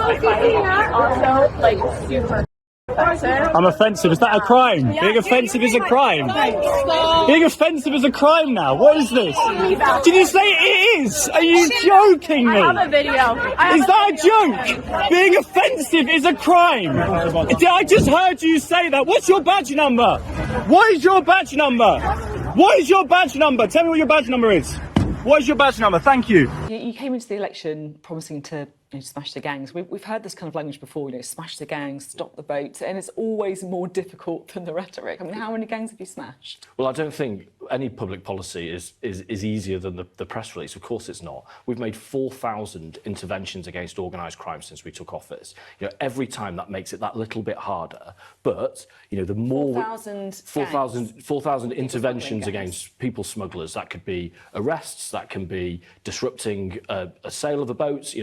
Also, like, super offensive. I'm offensive. Is that a crime? Being offensive is a crime. Being offensive is a crime now. What is this? Did you say it is? Are you joking me? I have a video. Is that a joke? Being offensive is a crime. I just heard you say that. What's your badge number? What is your badge number? What is your badge number? Tell me what your badge number is. What is your badge number? Thank you. You came into the election promising to smash the gangs. We've heard this kind of language before, smash the gangs, stop the vote, and it's always more difficult than the rhetoric. I mean, how many gangs have you smashed? Well, I don't think any public policy is easier than the press release. Of course it's not. We've made 4,000 interventions against organised crime since we took office. Every time that makes it that little bit harder. But, the more... 4,000 interventions against people smugglers. That could be arrests, that can be disrupting a sale of a boat,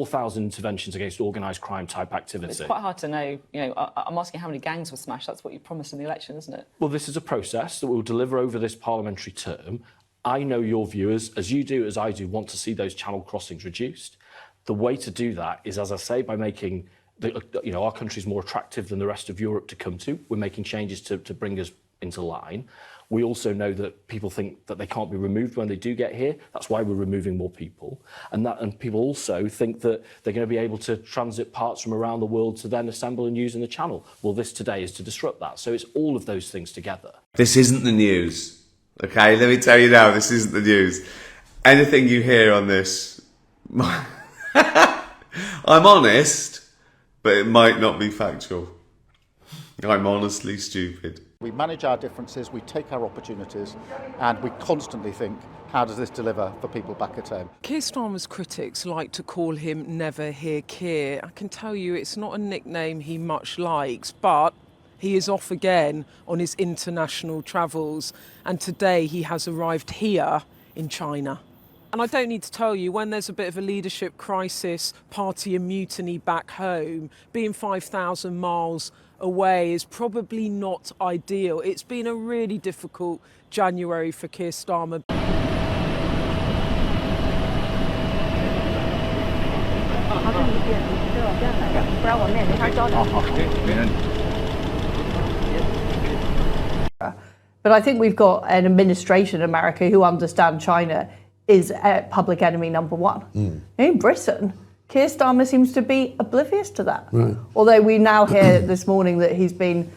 4,000 interventions against organised crime type activity. It's quite hard to know. I'm asking how many gangs were smashed. That's what you promised in the election, isn't it? Well, this is a process that we'll deliver over this parliamentary term. I know your viewers, as you do, as I do, want to see those channel crossings reduced. The way to do that is, as I say, by making our countries more attractive than the rest of Europe to come to. We're making changes to bring us into line. We also know that people think that they can't be removed when they do get here. That's why we're removing more people. And people also think that they're going to be able to transit parts from around the world to then assemble and use in the channel. Well, this today is to disrupt that. So it's all of those things together. This isn't the news. Okay, let me tell you now, this isn't the news. Anything you hear on this, I'm honest, but it might not be factual. I'm honestly stupid. We manage our differences, we take our opportunities, and we constantly think, how does this deliver for people back at home? Kier Starmer's critics like to call him Never Hear Kier. I can tell you it's not a nickname he much likes, but he is off again on his international travels, and today he has arrived here in China. And I don't need to tell you, when there's a bit of a leadership crisis, party and mutiny back home, being 5,000 miles away is probably not ideal. It's been a really difficult January for Kier Starmer. But I think we've got an administration in America who understand China is public enemy number one. In Britain, Kier Starmer seems to be oblivious to that. Right. Although we now hear this morning that he's been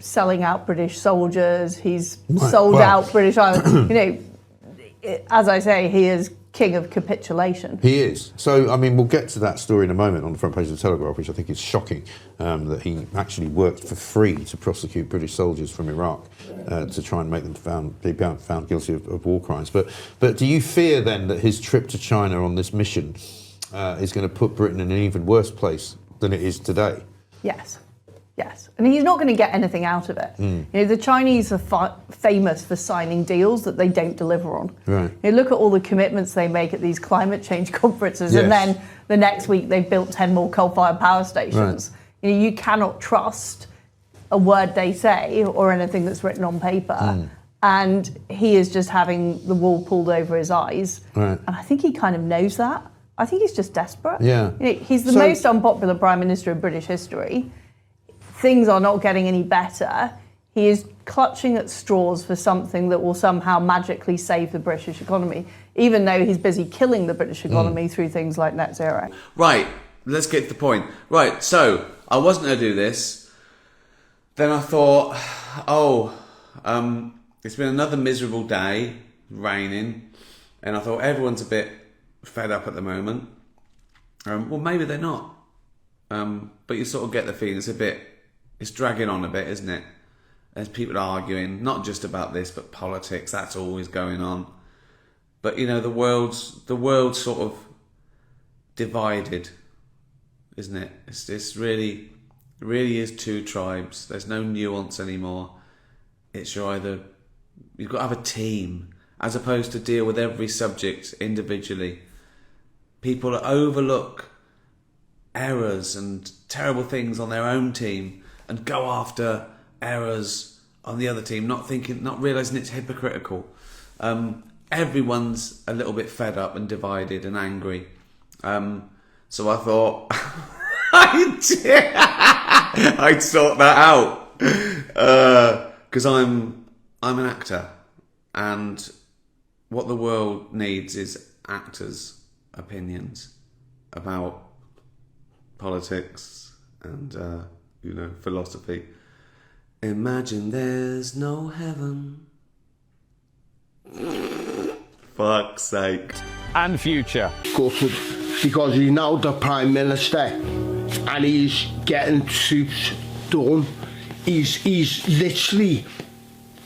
selling out British soldiers, he's sold out British Islands. As I say, he is king of capitulation. He is. So, I mean, we'll get to that story in a moment on the front page of the Telegraph, which I think is shocking, that he actually worked for free to prosecute British soldiers from Iraq to try and make them be found guilty of war crimes. But do you fear then that his trip to China on this mission is going to put Britain in an even worse place than it is today? Yes. Yes, and he's not going to get anything out of it. The Chinese are famous for signing deals that they don't deliver on. Right. Look at all the commitments they make at these climate change conferences, and then the next week they've built 10 more coal-fired power stations. Right. You cannot trust a word they say or anything that's written on paper. And he is just having the wool pulled over his eyes. Right. And I think he kind of knows that. I think he's just desperate. Yeah. He's the most unpopular Prime Minister in British history. Things are not getting any better. He is clutching at straws for something that will somehow magically save the British economy, even though he's busy killing the British economy through things like net zero. Right, let's get to the point. Right, so I wasn't going to do this. Then I thought, it's been another miserable day, raining, and I thought everyone's a bit fed up at the moment. Well, maybe they're not. But you sort of get the feeling it's dragging on a bit, isn't it? There's people arguing, not just about this, but politics. That's always going on. But the world's sort of divided, isn't it? It's really is two tribes. There's no nuance anymore. It's you've got to have a team as opposed to deal with every subject individually. People overlook errors and terrible things on their own team and go after errors on the other team, not realising it's hypocritical. Everyone's a little bit fed up and divided and angry. So I thought I'd sort that out because I'm an actor, and what the world needs is actors' opinions about politics and philosophy. Imagine there's no heaven. Fuck's sake. And future. Gutted, because he's now the Prime Minister and he's getting troops done. He's literally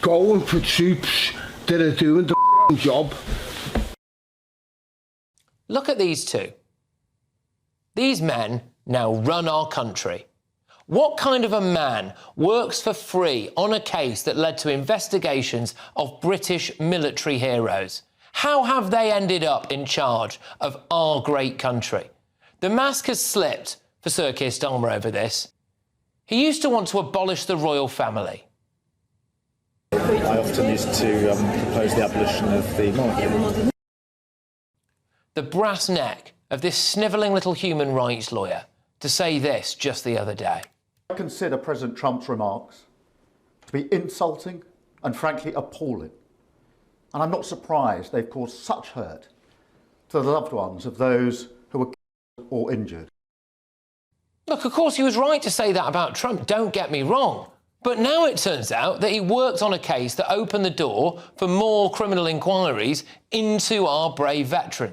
going for troops that are doing the job. Look at these two. These men now run our country. What kind of a man works for free on a case that led to investigations of British military heroes? How have they ended up in charge of our great country? The mask has slipped for Sir Kier Starmer over this. He used to want to abolish the royal family. I often used to propose the abolition of the monarchy. The brass neck of this snivelling little human rights lawyer to say this just the other day. I consider President Trump's remarks to be insulting and frankly appalling. And I'm not surprised they've caused such hurt to the loved ones of those who were killed or injured. Look, of course he was right to say that about Trump, don't get me wrong. But now it turns out that he worked on a case that opened the door for more criminal inquiries into our brave veterans.